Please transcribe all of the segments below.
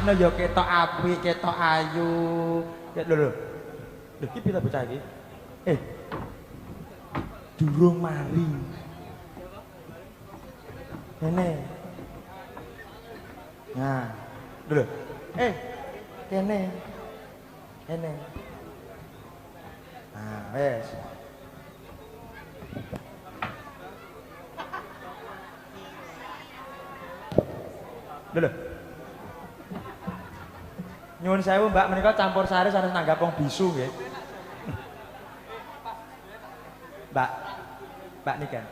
no ya ketok apik, ketok ayu. Ya lho. Lho iki pira bocah iki? Durung mari. Kene. Nah, lho. Kene. Kene. Nah, wes. Lho. Nyuwun sewu Mbak, menika campur sari sanes nanggap wong bisu nggih. Mbak. Mbak nika.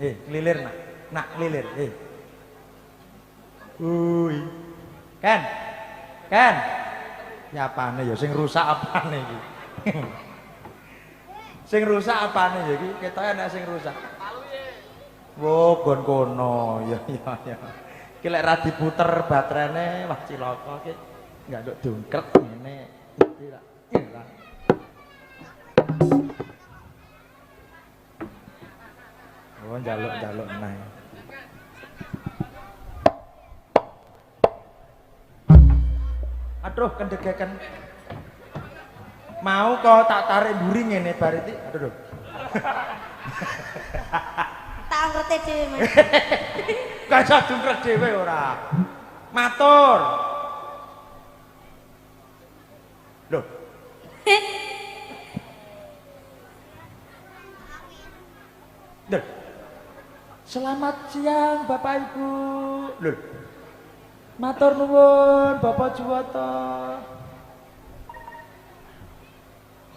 Ngelilir nak. Nak ngelilir. Kan. Kan. Ya apane ya sing rusak apane iki? Sing rusak apane ya iki? Ketoke ana sing rusak. Wo gon kono. Ya. Iki lek ra diputer baterene wah cilaka iki. Enggak nduk dongkrek ngene. Iki lah. Oh njaluk-njaluk neh. Aduh kendegeken. Mau kok tak tarik mburi ngene bar iki. Aduh. Tak ngerti dhewe Mas. Kaca dungkrek dhewe ora. Matur. Loh. Loh. Selamat siang Bapak Ibu. Loh. Matur nuwun Bapak Juwoto.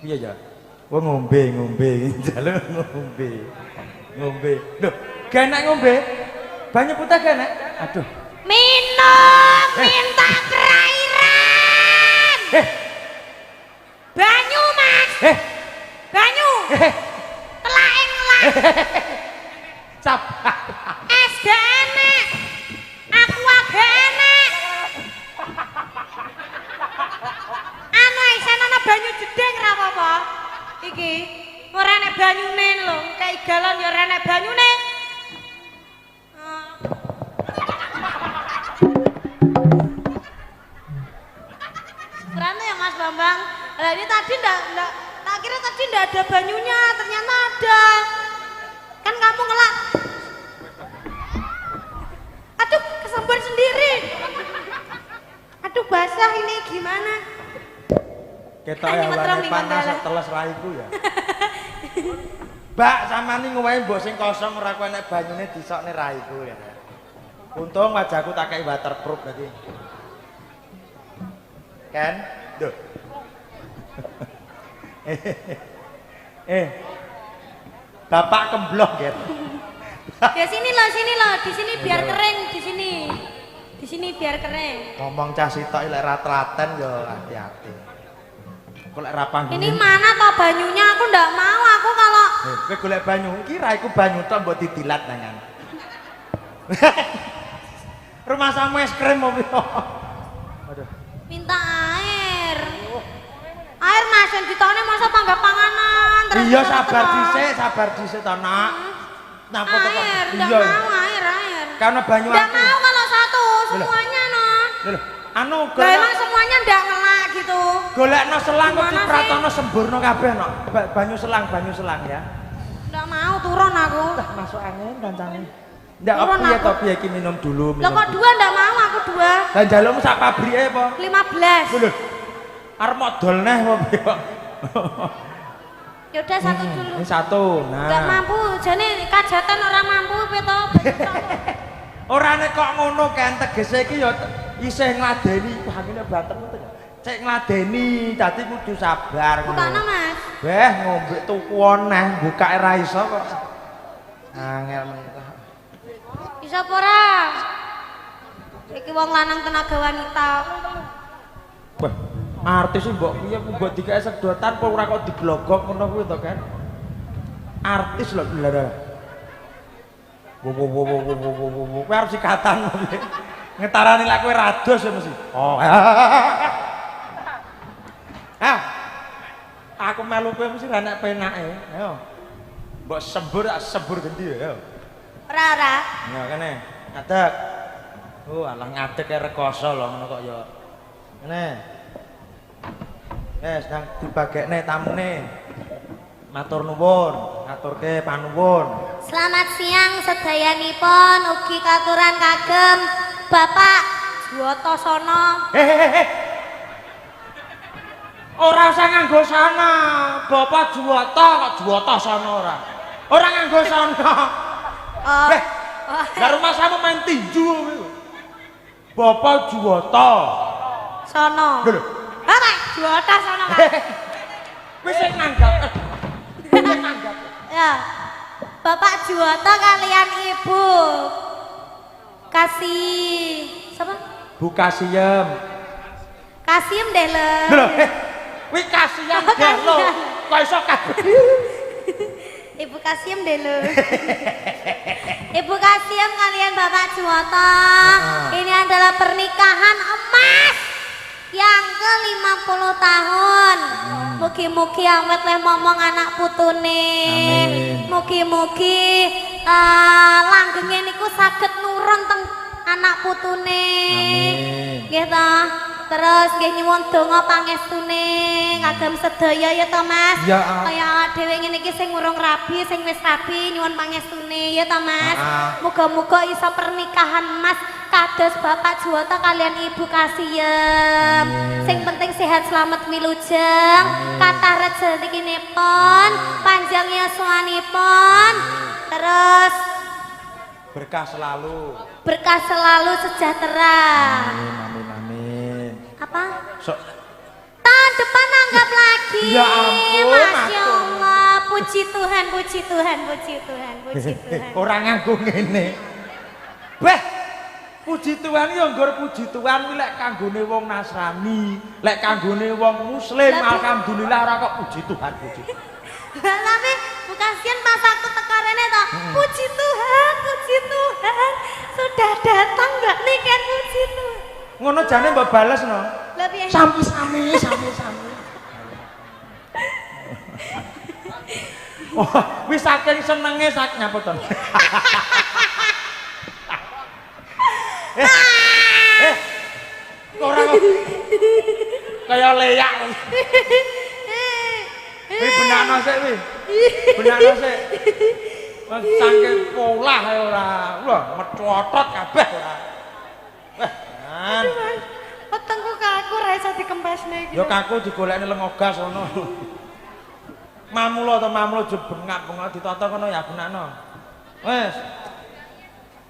Iya ya. Wong ngombe, njaluk ngombe. Ngombe. Loh, gak enak ngombe? Banyu putih gak enak? Aduh. Minum, minta kerairan. Banyu Mas. Banyu. Telake ngelak. Sabar. Es gak enak. Aqua gak enak. Anu isen ana banyu jedeng ra apa-apa. Iki ora enek banyune lho, kayak galon ya ora enek banyune. Rame ya Mas Bambang. Lah ini tadi ndak tak kira tadi ndak ada banyunya, ternyata ada. Kan kamu ngelak. Aduh, kesembar sendiri. Aduh, basah ini gimana? Ketok awane panas teles raiku ya. Mbak, sampeyan ngowae mbok sing kosong ora kok enek banyune disokne raiku ya. Untung wajahku tak kei waterproof tadi. Kan? Duh. Bapak kemblok ya. Ya sini loh, di sini biar kering, di sini. Di sini biar kering. Ngomong cah sitok lek ra telaten yo hati-hati. Kok lek ra panggung. Ini mana toh banyunya? Aku ndak mau, aku kalau Kowe golek banyu, iki raiku banyu tok mbok didilat nangan. Rumah samu es krim mau piye? Aduh. minta air. Air Mas, yang ditone masa tangga panganan. Iya sabar dhisik to, Nak. Napa to kok? Air, ndak mau air. Karena banyu Ndak aku. mau kalau satu, semuanya no. Lho, anu Lah emang semuanya ndak ngelak gitu. golekno selang kok Gimana dipratono semburno kabeh, Nok. Banyu selang ya. Ndak mau turun aku. Dah masuk angin kancane. Ndak Turun piye aku. to piye iki minum dulu. Lah kok dua ndak mau aku dua. Lah njalukmu sak pabrike apa? 15. Lho. Arep modal neh apa piye kok? Ya udah satu dulu. Ini satu. Nah. Nggak mampu, jane kajatan orang mampu peto. Ora nek kok ngono kan tegese iki ya isih ngladeni. Wah ngene banter to. Cek ngladeni, dadi kudu sabar ngono. Bukana Mas. Beh ngombe tuku oneh, bukake ra iso kok. Angel mentah. Bisa apa ora? Iki wong lanang tenaga wanita. Wah, artis mbok piye mbok dikake sedotan apa ora kok diglogok ngono kuwi to kan? Artis lho lho. Wo. Kowe arep sikatan piye? Ngetarani lek kowe rados ya mesti. Oh. Aku melu kowe mesti ra nek penake. Ayo. Mbok sembur gendi ya. Ora. Ya kene. Ngadeg. Oh, alah ngadeg kaya rekoso lho ngono kok ya. Ngene. Nang dibagekne tamune. Matur nuwun, ngaturke panuwun. Selamat siang sedayanipun ugi katuran kagem Bapak Juwoto Sono. Ora usah nganggo sana, Bapak Juwoto kok Juwoto Sono ora. Ora nganggo sana. Lah rumah sama main tinju kowe. Bapak Juwoto Sono. Lho. Bapak Juwoto Sono. Wis sing nanggap. Nanggap. Ya. Bapak Juwoto kalian Ibu Kasih siapa? Bu Kasiem. Kasiem deh le. Lho, kuwi Kasiem deh lho. Kok iso kabeh. Ibu Kasiem deh le. Ibu Kasiem kalian Bapak Juwoto. Ini adalah pernikahan emas yang ke-50 tahun. Mugi-mugi awet leh momong anak putune. Mugi-mugi langgenge niku saged nurun teng anak putune. Nggih to. Terus nggih nyuwun donga pangestune kagem sedaya ya to Mas. Kaya awak dhewe ngene iki sing urung rabi, sing wis rabi nyuwun pangestune ya to Mas. Muga-muga iso pernikahan Mas kados Bapak Juwoto kalian Ibu Kasiem. Sing penting sehat selamat wilujeng, kathah rezekinipun, panjang yuswanipun. Terus Berkah selalu. Berkah selalu sejahtera. Amin. Apa? Tahun depan anggap lagi. Ya ampun, Masya Allah. Puji Tuhan, puji Tuhan, puji Tuhan, puji Tuhan. Orang nganggo ngene. Beh, puji Tuhan ya nggur puji Tuhan kuwi lek kanggone wong Nasrani, lek kanggone wong Muslim alhamdulillah ora kok puji Tuhan, puji. Tapi bukan sian pas aku teka rene toh. Puji Tuhan, sudah datang mbak nih kan puji Tuhan. Ngono jane mbok bales no. Lah piye? Sami. Oh, wis saking senenge sak nyaputon. Orang kaya leyak. Wih benakno sik wih. Benakno sik. Wong saking polah ae ora. Wah, methotot kabeh ora. Wah, kan. Wetengku kaku ra iso dikempesne iki. Ya kaku digolekne lengogas ngono. Mamulo to mamulo bengak-bengak ditata kono ya benakno. Wis.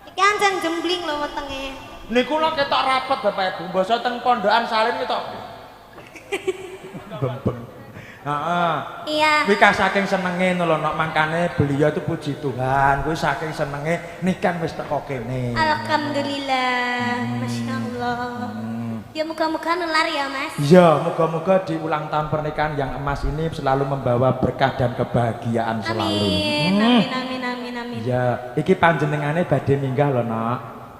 Iki anjen jembling lho wetenge. Niku lho ketok rapet Bapak Ibu. Basa teng pondokan salin ketok. Bembeng. Heeh. Iya. Kuwi saking senenge lho nek mangkane beliau tuh puji Tuhan. Kuwi saking senenge nikah wis teko kene. Alhamdulillah. Masya Allah. Ya muka-muka nular ya Mas. Iya, moga-moga di ulang tahun pernikahan yang emas ini selalu membawa berkah dan kebahagiaan selalu. Amin. Iya, iki panjenengane badhe minggah lho, Nok.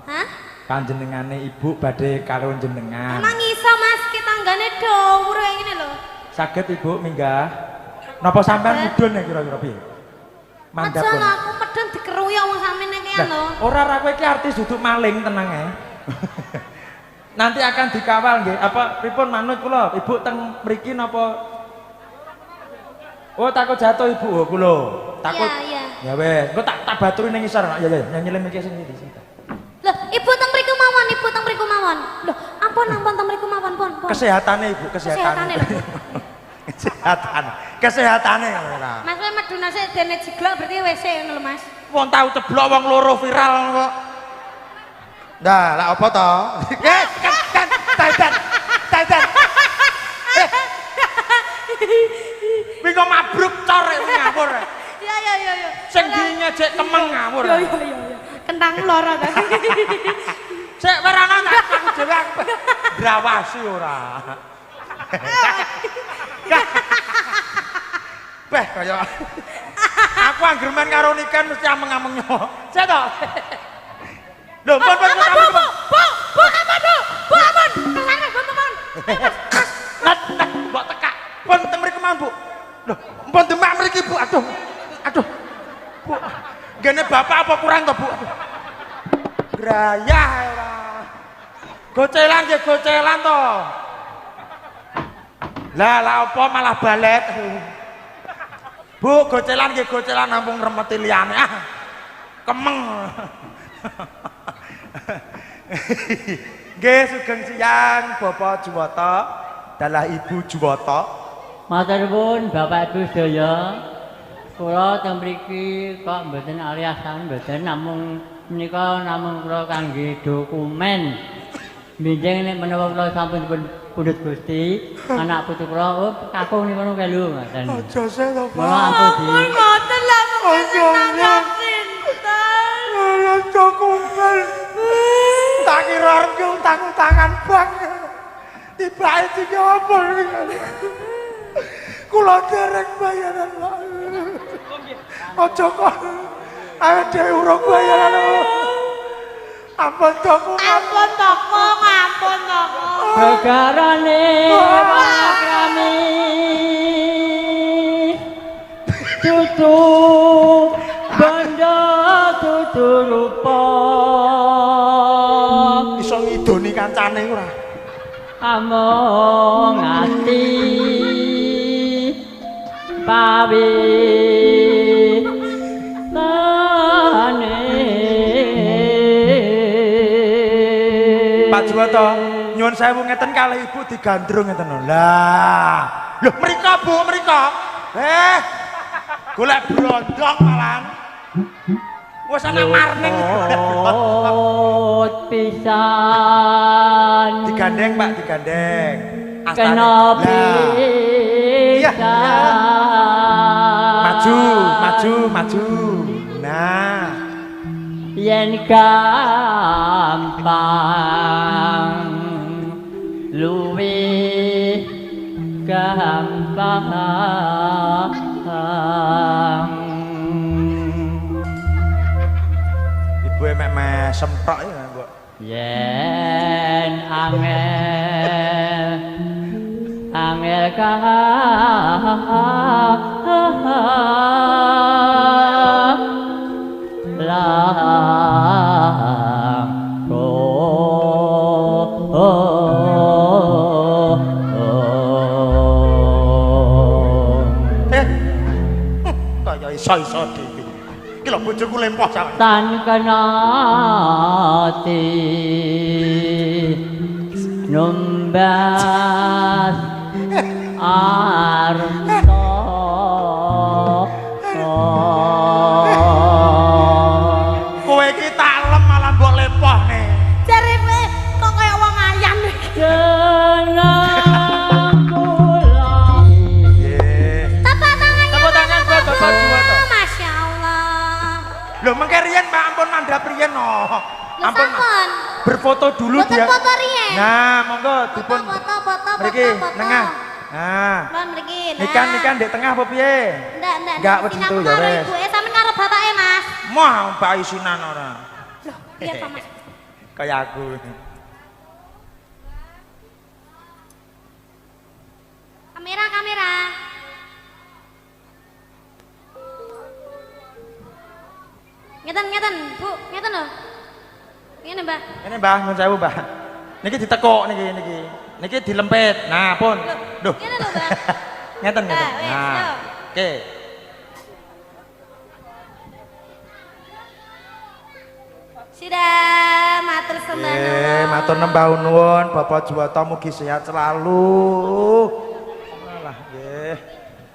Hah? Panjenengane Ibu badhe karo jenengan. Emang iso Mas, kita tanggane dhuwur kayak ngene lho. Saged Ibu minggah. Napa sampean mudhun ya kira-kira piye? Mandhap. Aja lah aku medun dikeroyok wong sampeyan iki lho. Ora ra kowe iki artis duduk maling tenang ya. Nanti akan dikawal nggih. Apa pripun manut kula? Ibu teng mriki napa? Oh, takut jatuh Ibu. Oh, kula. Takut. Iya. Ya wes, engko tak baturi ning isor. Ya nyanyi iki sing ndi sing. Loh, Ibu teng mriku mawon. Loh, ampun teng mriku mawon, pun. Kesehatane Ibu, kesehatan. Kesehatane ora. Mas kowe meduna sik dene jiglok berarti WC ngono lho Mas. Wong tau ceblok wong loro viral kok. Nah, lah apa to? Kan Tadan. Wingo mabruk cor ngawur. Ya. Sing ngejek temeng ngawur. Ya. Kentang lara ta. Sik werana aku dhewe drawasi ora. Beh kaya aku angger men karo nikan mesti ameng-amengno. Sik to. Lho, pun. Bu, ampun. Kesana, Bu, mohon. Nat, mbok tekak. Pun teng mriku mawon, Bu. Lho, pun demak mriki, Bu. Aduh. Bu. Gene bapak apa kurang to, Bu? Aduh. Grayah ora. Gocelan nggih gocelan to. Lah apa malah balet. Bu, gocelan nggih gocelan nampung ngremeti liyane. Ah. Kemeng. Nggih sugeng siang Bapak Juwata, dalah Ibu Juwata. Matur nuwun Bapak Ibu sedaya. Kula teng mriki kok mboten aliasan mboten namung menika namung kula kangge dokumen. Minjing nek menawa kula sampun pundhut Gusti, anak putu kula kakung niku kelu ngoten. Aja sih to, Pak. Mula ampun Ngoten lah senang sinten. Alah dokumen. Tak kira arep utang-utangan bank. Tibake sing apa iki. Kula dereng bayaran, Pak. Aja kok. Ayo dhewe urung bayaran. Ampun toko. Ampun toko, ampun toko. Begarane kami tutu banda tutu rupa Iso ngidoni kancane ora. among ati pawi Pak Juwata, nyuwun sewu ngeten kalih Ibu digandrung ngeten lho. Lah, lho mriko Bu, mriko. Golek blondong malan. Wis ana marning. Pisan Digandeng Pak, digandeng. Kenapa Iya. Maju, maju, maju. Nah, yen gampang luwih gampang Ibu emek mesem tok ya, Bu. yen angel Kaya iso-iso dhewe. Iki lho bojoku lempoh sampe. tan kenati numbas arto Kowe iki talem malah mbok lepohne. Jare kok kaya wong ayam iki. jeneng kula Nggih. Tepuk tangan. Tepuk tangan buat Bapak Juwata. Masya Allah. Lho mengke riyen Pak ampun mandhap riyen no. Lho sampun. Berfoto dulu Boten dia. foto riyen. Nah, monggo dipun Foto. mriki nengah. Nah. Lan mriki. Nikan ndek tengah apa piye? Enggak wis itu ya wis. Ibuke sampean karo bapake, Mas. Mah mbak isinan ora. Loh, iya Pak Mas. Kaya aku. Kamera. Ngeten, Bu. Ngeten lho. Ngene, Mbak. Ini Mbah, nyuwun sewu, Mbah. Niki ditekuk niki. Niki dilempit. Nah, pun. Duh. Ngene lho, Mbak. Ngeten. Wis, Nah. yo. Oke. Sudah matur sembah nuwun. Matur nembah nuwun Bapak Juwata mugi sehat selalu. Alah, nggih.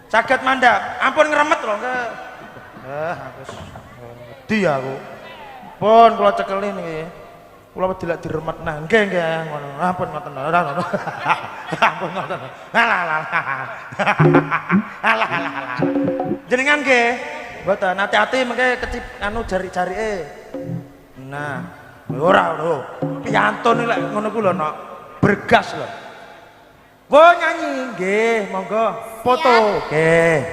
Saged mandhap. Ampun ngremet lho, nggih. Aku wedi aku. Pun kula cekeli niki. Kula wedi lek diremet nah. Nggih, ngono. Ampun ngoten. Ora ngono. Ampun ngoten. Alah. Jenengan nggih. Mboten hati-hati mengke kecip anu jari-jarike. Nah, ora lho. Piantun lek ngono ku lho, Nok. Bergas lho. Wo nyanyi nggih, monggo. Foto. Nggih.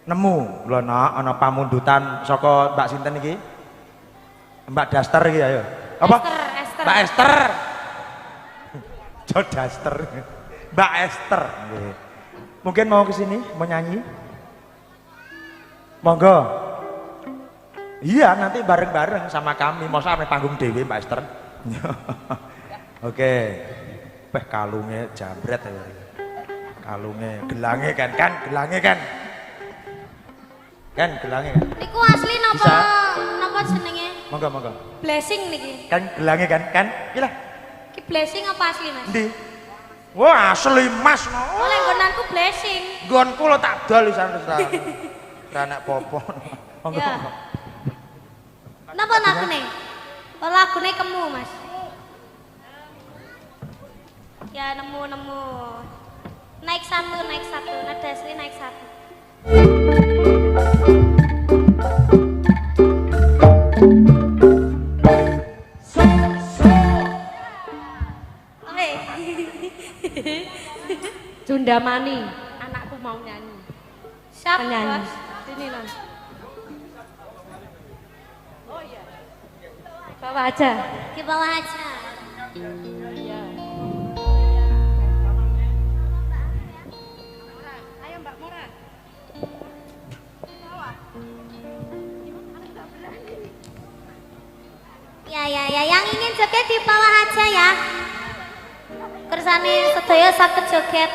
Nemu lho, Nok, ana pamundutan saka Mbak sinten iki? Mbak Daster iki ayo. Apa? Esther. Mbak Esther. Jo Daster. Mbak Esther nggih. Mungkin mau ke sini mau nyanyi? Monggo. Iya, nanti bareng-bareng sama kami. Mau sampai panggung dewe Mbak Esther. Oke. Peh kalungnya jambret ya. Kalungnya, gelangnya kan, gelangnya kan. Kan gelangnya kan. Iku asli napa napa jenenge? Monggo monggo. Blessing niki. Kan gelangnya kan. Iki lah. Ki blessing apa asli, Mas? Ndi? Wah, asli Mas. Oleh nggonanku blessing. Nggonku lo tak dol wisan wis. Ra anak popo. Monggo. Ya. Napa lagune? Oh, lagune kemu, Mas. Ya nemu. Naik satu, nada asli naik satu. Oke. Jundamani, anakku mau nyanyi. Siap, Penyanyi. Bos. Sini non. Oh iya. Bawa aja. Di bawah aja. Iya. Ayo Mbak Mora. Ya, yang ingin joget di bawah aja ya. Kersane sedaya saged joget.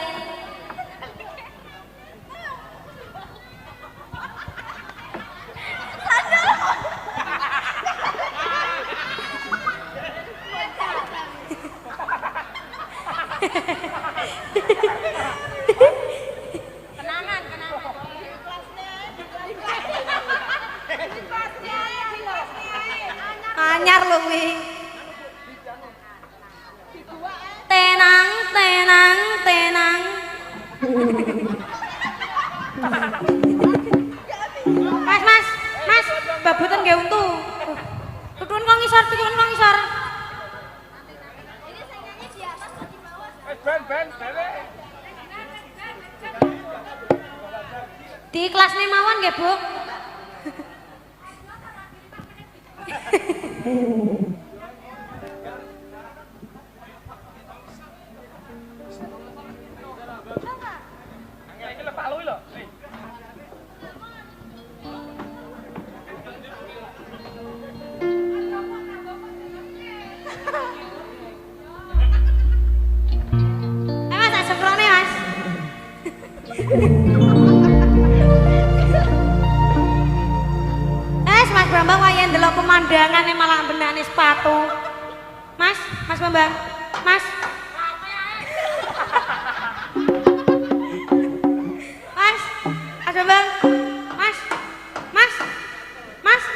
Anyar lho kuwi. Tenang. Mas, babutan nggih untu. Tutun kok ngisor. Di kelasnya mawon nggih, Bu. Mas, tak semprone, Mas. Mas Bambang wayahe ndelok pemandangane malah benane sepatu. Mas Bambang. Mas Bambang. Mas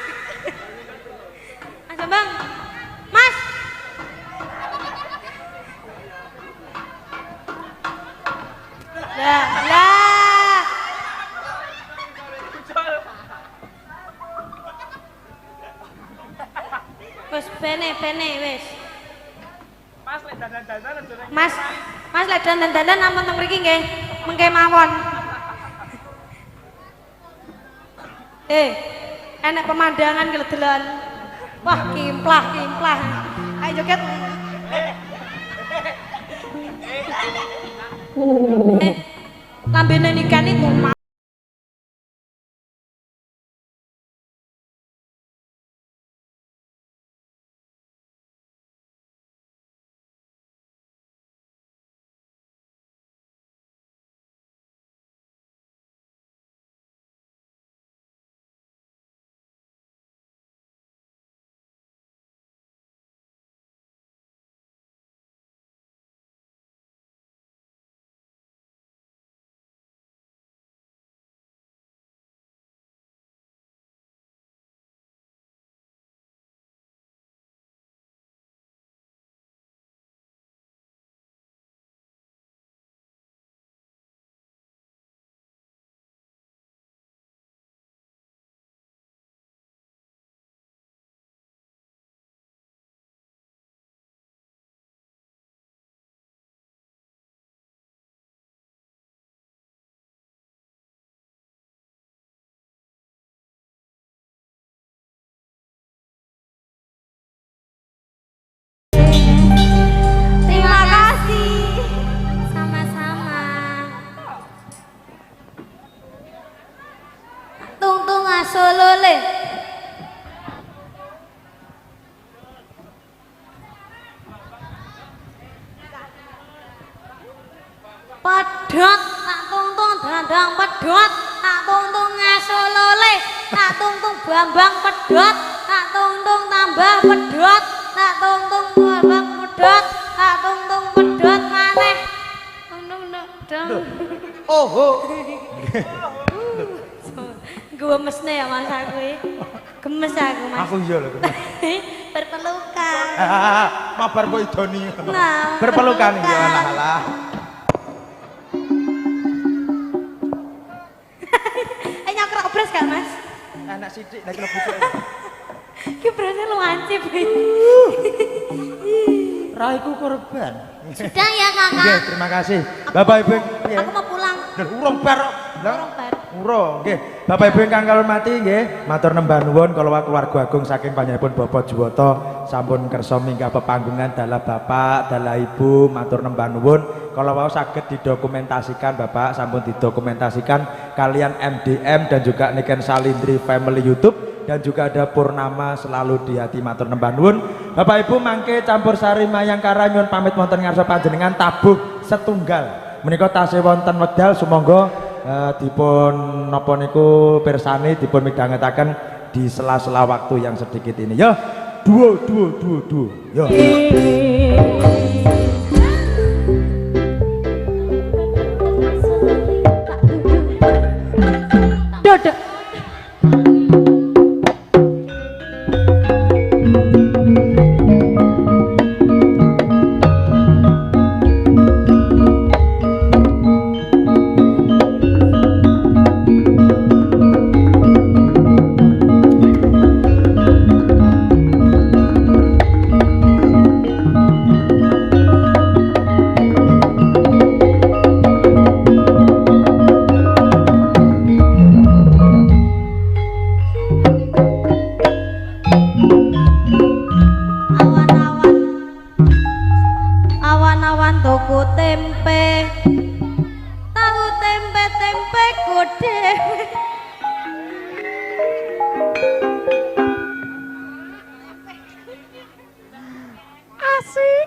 Bambang. Mas. Lah. Wes bene wes. Mas lek dandan-dandan ampun teng mriki nggih. Mengke mawon. Enak pemandangan geledelan. Wah, kimplah. Ayo joget. Lambene nikah niku Solo le. pedhot, tak tungtung ngasolole, tak tungtung Bambang pedhot, tak tungtung tambah pedhot, tak tungtung Bambang pedhot, tak tungtung pedhot maneh. Tungtung dong. Oh. Gemesne ya Mas aku iki. Gemes aku Mas. Aku iya lho. Berpelukan. Mabar kok idoni. Nah, Berpelukan ya alah. Nyokrok bres gak Mas? Anak sithik nek klebu cek. Ki bresnya lu ancip. Raiku korban. Sudah ya Kakak. Nggih, terima kasih. Bapak Ibu. Aku mau pulang. Urung bar. Urung bar. Urung, nggih. Bapak Ibu ingkang kalormati nggih, matur nembah nuwun kala keluarga agung saking panjenenganipun Bapak Juwoto sampun kersa minggah pepanggungan dalah Bapak, dalah Ibu, matur nembah nuwun kala wau saged didokumentasikan Bapak, sampun didokumentasikan kalian MDM dan juga Niken Salindri Family YouTube dan juga ada Purnama Selalu di Hati, matur nembah nuwun. Bapak Ibu mangke campur sari mayangkara nyuwun pamit wonten ngarsa panjenengan tabuh setunggal. Menika tasih wonten wedal sumangga dipun napa niku pirsani dipun midhangetaken di sela-sela waktu yang sedikit ini ya. Duo ya. Dodok. Awan-awan tuku tempe, tahu tempe gede. Asik.